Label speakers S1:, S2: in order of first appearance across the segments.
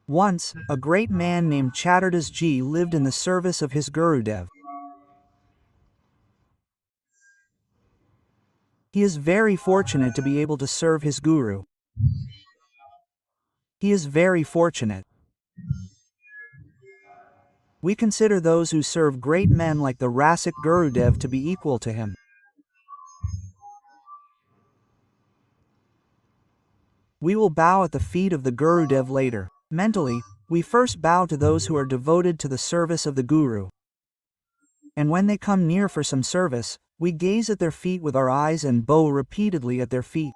S1: Once, a great man named Chatterdas Ji lived in the service of his Gurudev. He is very fortunate to be able to serve his Guru. He is very fortunate. We consider those who serve great men like the Rasic Gurudev to be equal to him. We will bow at the feet of the Gurudev later. Mentally, we first bow to those who are devoted to the service of the Guru. And when they come near for some service, we gaze at their feet with our eyes and bow repeatedly at their feet.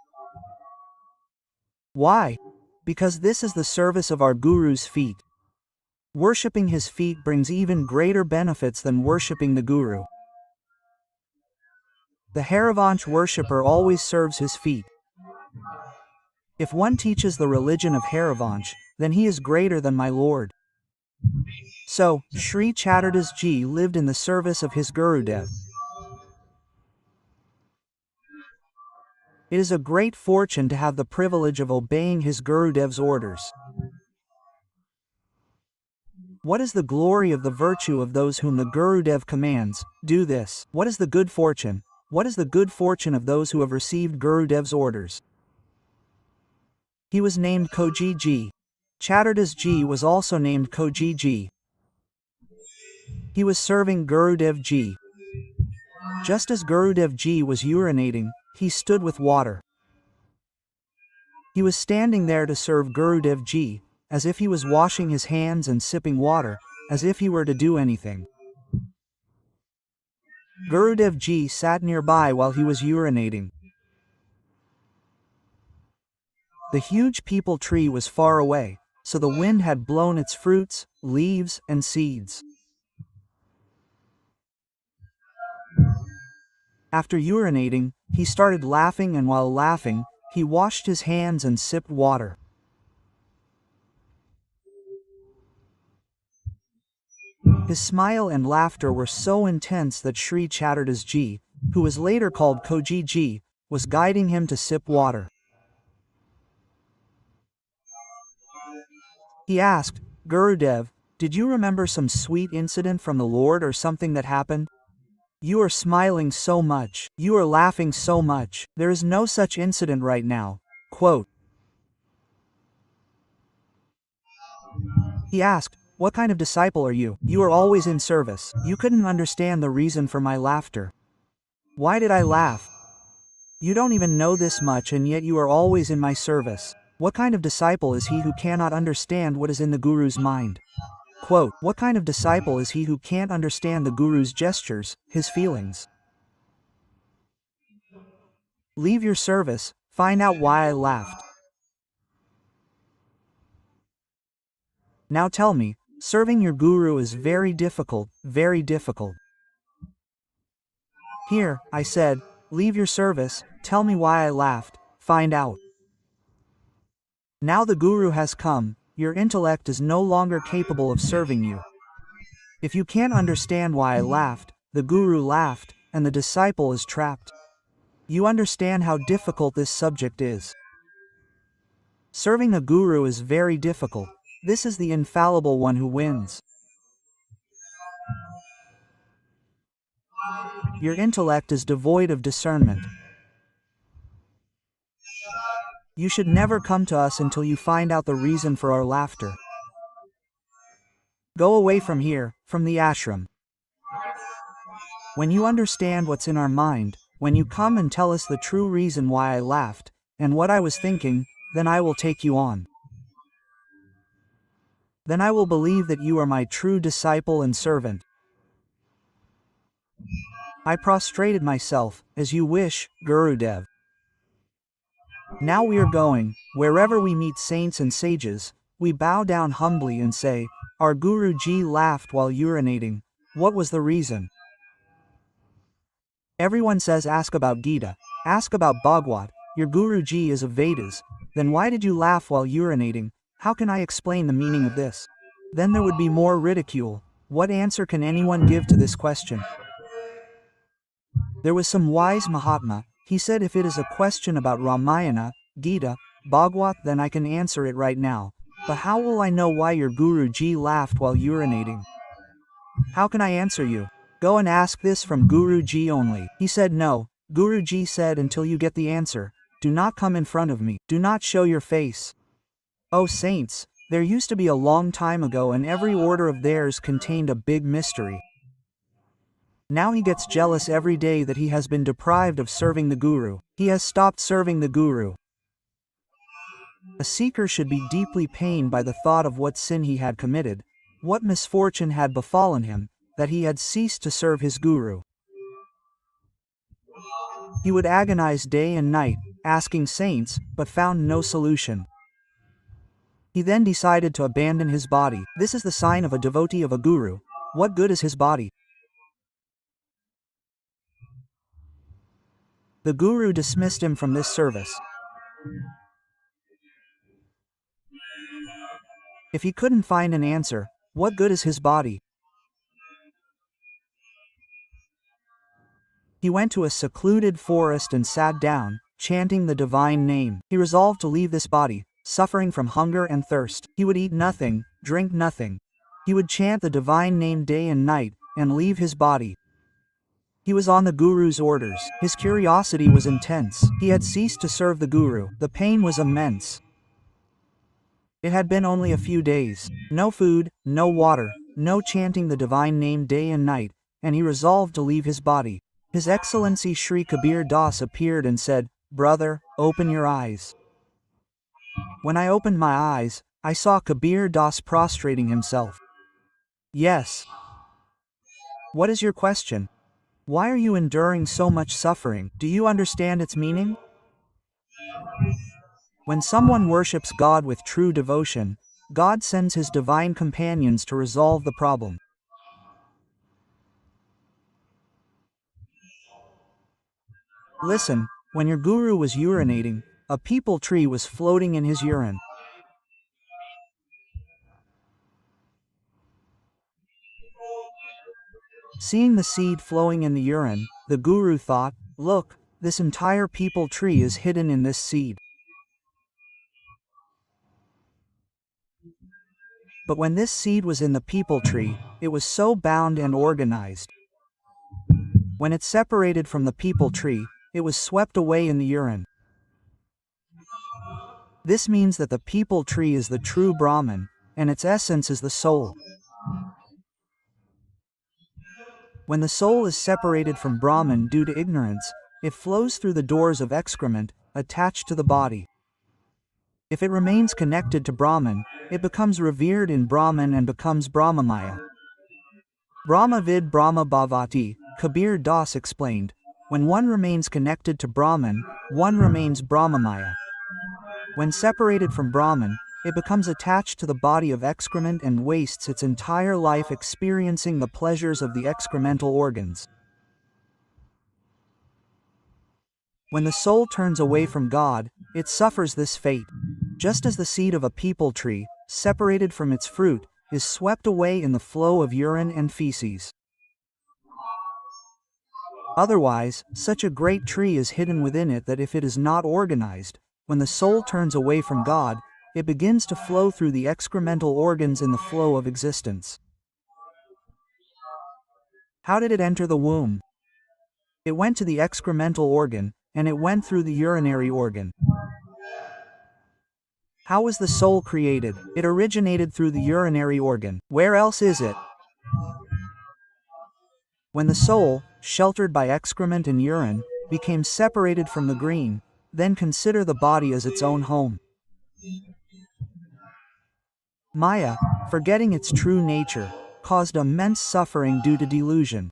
S1: Why? Because this is the service of our Guru's feet. Worshipping his feet brings even greater benefits than worshipping the Guru. The Harivansh worshipper always serves his feet. If one teaches the religion of Harivansh, then he is greater than my Lord. So, Shri Chatterdas Ji lived in the service of his Gurudev. It is a great fortune to have the privilege of obeying his Gurudev's orders. What is the glory of the virtue of those whom the Gurudev commands, do this? What is the good fortune? What is the good fortune of those who have received Gurudev's orders? He was named Koji Ji. Chatterdas Ji was also named Koji Ji. He was serving Gurudev Ji. Just as Gurudev Ji was urinating, he stood with water. He was standing there to serve Gurudev Ji, as if he was washing his hands and sipping water, as if he were to do anything. Gurudev Ji sat nearby while he was urinating. The huge peepal tree was far away, so the wind had blown its fruits, leaves, and seeds. After urinating, he started laughing, and while laughing, he washed his hands and sipped water. His smile and laughter were so intense that Shri Chatterdas Ji, who was later called Koji Ji, was guiding him to sip water. He asked, Gurudev, did you remember some sweet incident from the Lord or something that happened? You are smiling so much. You are laughing so much. There is no such incident right now. Quote. He asked, what kind of disciple are you? You are always in service. You couldn't understand the reason for my laughter. Why did I laugh? You don't even know this much, and yet you are always in my service. What kind of disciple is he who cannot understand what is in the Guru's mind? Quote, what kind of disciple is he who can't understand the Guru's gestures, his feelings? Leave your service, find out why I laughed. Now tell me, serving your Guru is very difficult, very difficult. Here, I said, leave your service, tell me why I laughed, find out. Now the Guru has come, your intellect is no longer capable of serving you. If you can't understand why I laughed, the Guru laughed, and the disciple is trapped. You understand how difficult this subject is. Serving a Guru is very difficult. This is the infallible one who wins. Your intellect is devoid of discernment. You should never come to us until you find out the reason for our laughter. Go away from here, from the ashram. When you understand what's in our mind, when you come and tell us the true reason why I laughed, and what I was thinking, then I will take you on. Then I will believe that you are my true disciple and servant. I prostrated myself, as you wish, Gurudev. Now we are going, wherever we meet saints and sages, we bow down humbly and say, our Guru Ji laughed while urinating. What was the reason? Everyone says ask about Gita, ask about Bhagwat, your Guru Ji is of Vedas, then why did you laugh while urinating? How can I explain the meaning of this? Then there would be more ridicule. What answer can anyone give to this question? There was some wise Mahatma. He said if it is a question about Ramayana, Gita, Bhagwat, then I can answer it right now. But how will I know why your Guruji laughed while urinating? How can I answer you? Go and ask this from Guruji only. He said no. Guruji said, until you get the answer, do not come in front of me. Do not show your face. Oh saints, there used to be a long time ago, and every order of theirs contained a big mystery. Now he gets jealous every day that he has been deprived of serving the Guru. He has stopped serving the Guru. A seeker should be deeply pained by the thought of what sin he had committed, what misfortune had befallen him, that he had ceased to serve his Guru. He would agonize day and night, asking saints, but found no solution. He then decided to abandon his body. This is the sign of a devotee of a Guru. What good is his body? The Guru dismissed him from this service. If he couldn't find an answer, what good is his body? He went to a secluded forest and sat down, chanting the divine name. He resolved to leave this body, suffering from hunger and thirst. He would eat nothing, drink nothing. He would chant the divine name day and night, and leave his body. He was on the Guru's orders. His curiosity was intense. He had ceased to serve the Guru. The pain was immense. It had been only a few days. No food, no water, no chanting the divine name day and night, and he resolved to leave his body. His Excellency Shri Kabir Das appeared and said, "Brother, open your eyes." When I opened my eyes, I saw Kabir Das prostrating himself. Yes. What is your question? Why are you enduring so much suffering? Do you understand its meaning? When someone worships God with true devotion, God sends his divine companions to resolve the problem. Listen, when your Guru was urinating, a peepal tree was floating in his urine. Seeing the seed flowing in the urine, the Guru thought, look, this entire peepal tree is hidden in this seed. But when this seed was in the peepal tree, it was so bound and organized. When it separated from the peepal tree, it was swept away in the urine. This means that the peepal tree is the true Brahman, and its essence is the soul. When the soul is separated from Brahman due to ignorance, it flows through the doors of excrement, attached to the body. If it remains connected to Brahman, it becomes revered in Brahman and becomes Brahmamaya. Brahmavid Brahma Bhavati, Kabir Das explained, when one remains connected to Brahman, one remains Brahmamaya. When separated from Brahman, it becomes attached to the body of excrement and wastes its entire life experiencing the pleasures of the excremental organs. When the soul turns away from God, it suffers this fate. Just as the seed of a peepal tree, separated from its fruit, is swept away in the flow of urine and feces. Otherwise, such a great tree is hidden within it that if it is not organized, when the soul turns away from God, it begins to flow through the excremental organs in the flow of existence. How did it enter the womb? It went to the excremental organ, and it went through the urinary organ. How was the soul created? It originated through the urinary organ. Where else is it? When the soul, sheltered by excrement and urine, became separated from the green, then consider the body as its own home. Maya, forgetting its true nature, caused immense suffering due to delusion.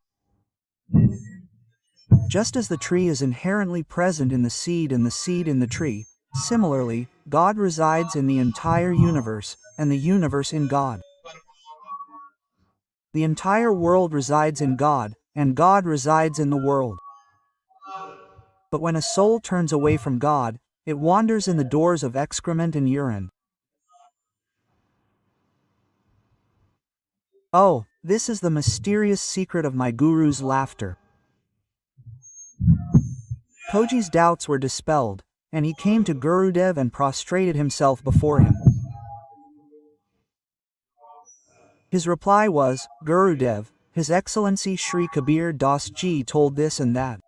S1: Just as the tree is inherently present in the seed and the seed in the tree, similarly, God resides in the entire universe, and the universe in God. The entire world resides in God, and God resides in the world. But when a soul turns away from God, it wanders in the doors of excrement and urine. Oh, this is the mysterious secret of my Guru's laughter. Koji's doubts were dispelled, and he came to Gurudev and prostrated himself before him. His reply was, Gurudev, His Excellency Shri Kabir Das Ji told this and that.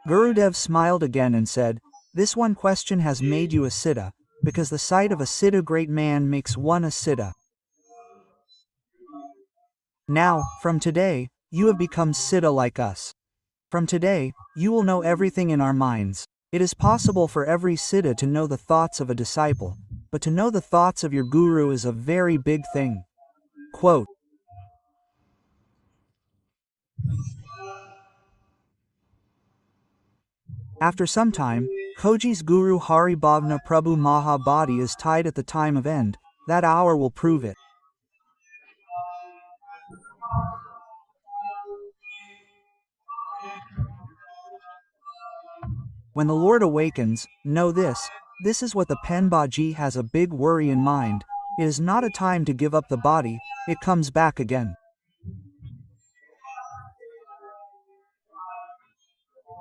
S1: Gurudev smiled again and said, this one question has made you a siddha, because the sight of a siddha great man makes one a siddha. Now, from today, you have become siddha like us. From today, you will know everything in our minds. It is possible for every siddha to know the thoughts of a disciple, but to know the thoughts of your guru is a very big thing. Quote, after some time, Koji's guru Hari Bhavna Prabhu Maha body is tied at the time of end. That hour will prove it. When the Lord awakens, know this. This is what the Penbaji has a big worry in mind. It is not a time to give up the body, it comes back again.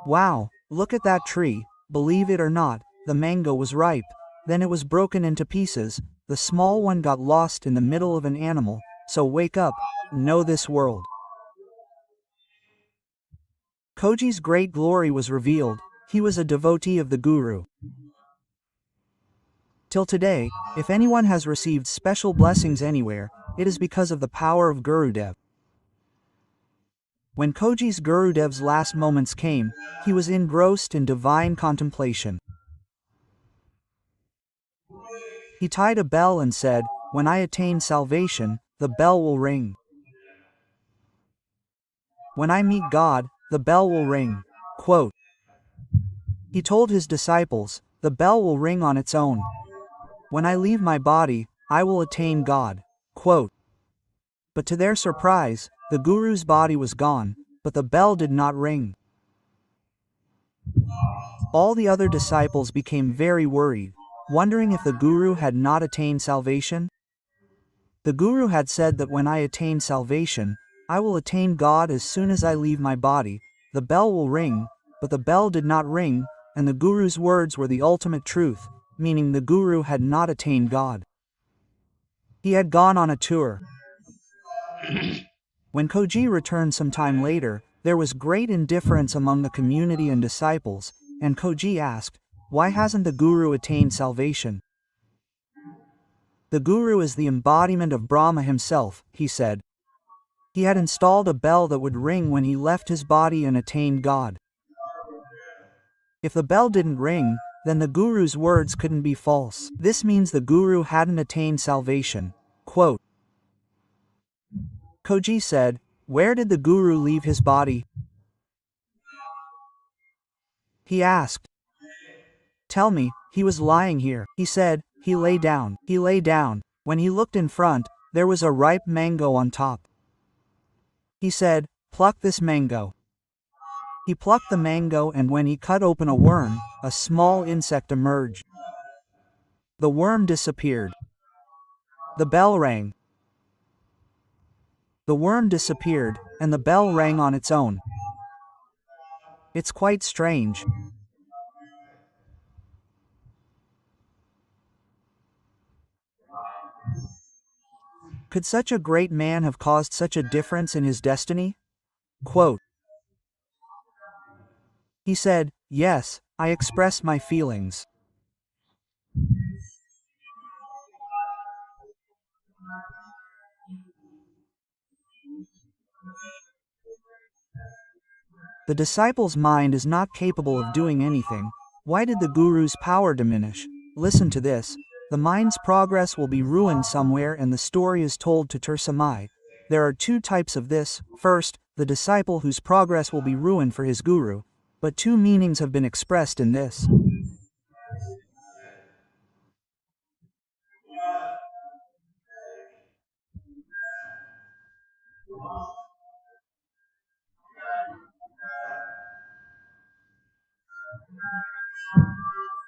S1: Wow, look at that tree, believe it or not, the mango was ripe, then it was broken into pieces, the small one got lost in the middle of an animal, so wake up, know this world. Koji's great glory was revealed, he was a devotee of the Guru. Till today, if anyone has received special blessings anywhere, it is because of the power of Gurudev. When Koji's Gurudev's last moments came, he was engrossed in divine contemplation. He tied a bell and said, when I attain salvation, the bell will ring. When I meet God, the bell will ring. Quote. He told his disciples, the bell will ring on its own. When I leave my body, I will attain God. Quote. But to their surprise, the Guru's body was gone, but the bell did not ring. All the other disciples became very worried, wondering if the Guru had not attained salvation. The Guru had said that when I attain salvation, I will attain God as soon as I leave my body, the bell will ring, but the bell did not ring, and the Guru's words were the ultimate truth, meaning the Guru had not attained God. He had gone on a tour. When Koji returned some time later, there was great indifference among the community and disciples, and Koji asked, why hasn't the Guru attained salvation? The Guru is the embodiment of Brahma himself, he said. He had installed a bell that would ring when he left his body and attained God. If the bell didn't ring, then the Guru's words couldn't be false. This means the Guru hadn't attained salvation. Quote. Koji said, where did the Guru leave his body? He asked. Tell me, he was lying here. He said, he lay down. He lay down. When he looked in front, there was a ripe mango on top. He said, pluck this mango. He plucked the mango, and when he cut open a worm, a small insect emerged. The worm disappeared. The bell rang. The worm disappeared, and the bell rang on its own. It's quite strange. Could such a great man have caused such a difference in his destiny? Quote. He said, yes, I express my feelings. The disciple's mind is not capable of doing anything. Why did the Guru's power diminish? Listen to this. The mind's progress will be ruined somewhere, and the story is told to Tersamai. There are two types of this. First, the disciple whose progress will be ruined for his Guru. But two meanings have been expressed in this.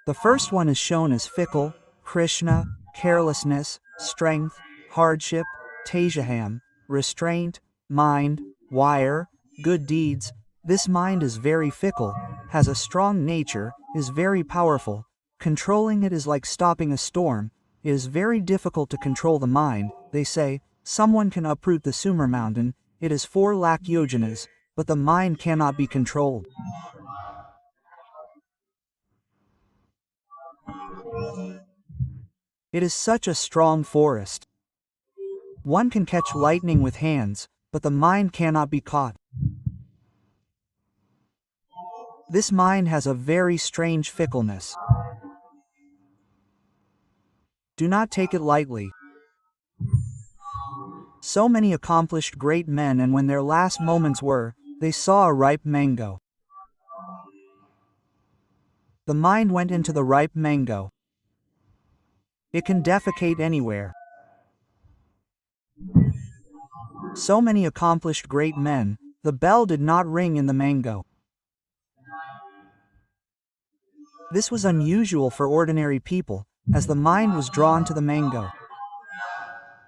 S1: The first one is shown as fickle, Krishna, carelessness, strength, hardship, Tejaham, restraint, mind, wire, good deeds. This mind is very fickle, has a strong nature, is very powerful, Controlling it is like stopping a storm. It is very difficult to control the mind. They say, someone can uproot the Sumer mountain, it is 4 lakh yojanas, but the mind cannot be controlled. It is such a strong forest. One can catch lightning with hands, but the mind cannot be caught. This mind has a very strange fickleness. Do not take it lightly. So many accomplished great men, and when their last moments were, they saw a ripe mango. The mind went into the ripe mango. It can defecate anywhere. So many accomplished great men, the bell did not ring in the mango. This was unusual for ordinary people, as the mind was drawn to the mango.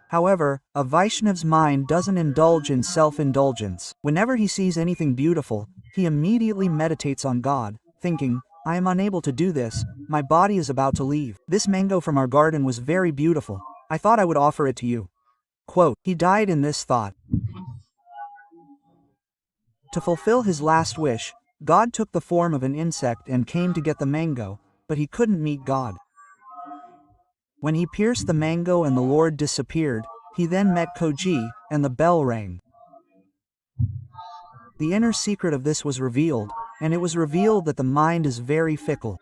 S1: However, a Vaishnav's mind doesn't indulge in self-indulgence. Whenever he sees anything beautiful, he immediately meditates on God, thinking, I am unable to do this, my body is about to leave. This mango from our garden was very beautiful. I thought I would offer it to you. Quote, he died in this thought. To fulfill his last wish, God took the form of an insect and came to get the mango, but he couldn't meet God. When he pierced the mango and the Lord disappeared, he then met Koji, and the bell rang. The inner secret of this was revealed, and it was revealed that the mind is very fickle.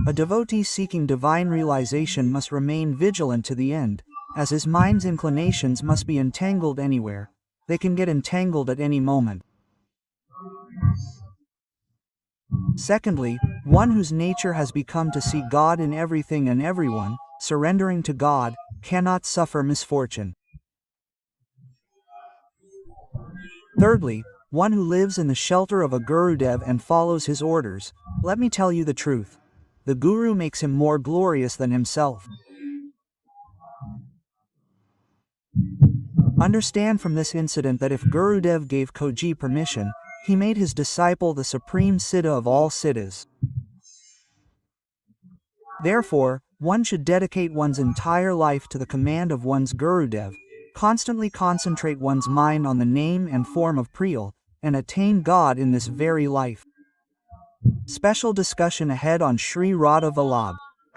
S1: A devotee seeking divine realization must remain vigilant to the end, as his mind's inclinations must be entangled anywhere. They can get entangled at any moment. Secondly, one whose nature has become to see God in everything and everyone, surrendering to God, cannot suffer misfortune. Thirdly, one who lives in the shelter of a Gurudev and follows his orders. Let me tell you the truth. The Guru makes him more glorious than himself. Understand from this incident that if Gurudev gave Koji permission, he made his disciple the supreme siddha of all siddhas. Therefore, one should dedicate one's entire life to the command of one's Gurudev, constantly concentrate one's mind on the name and form of Priyal, and attain God in this very life. Special discussion ahead on Shri Radha Vallabh.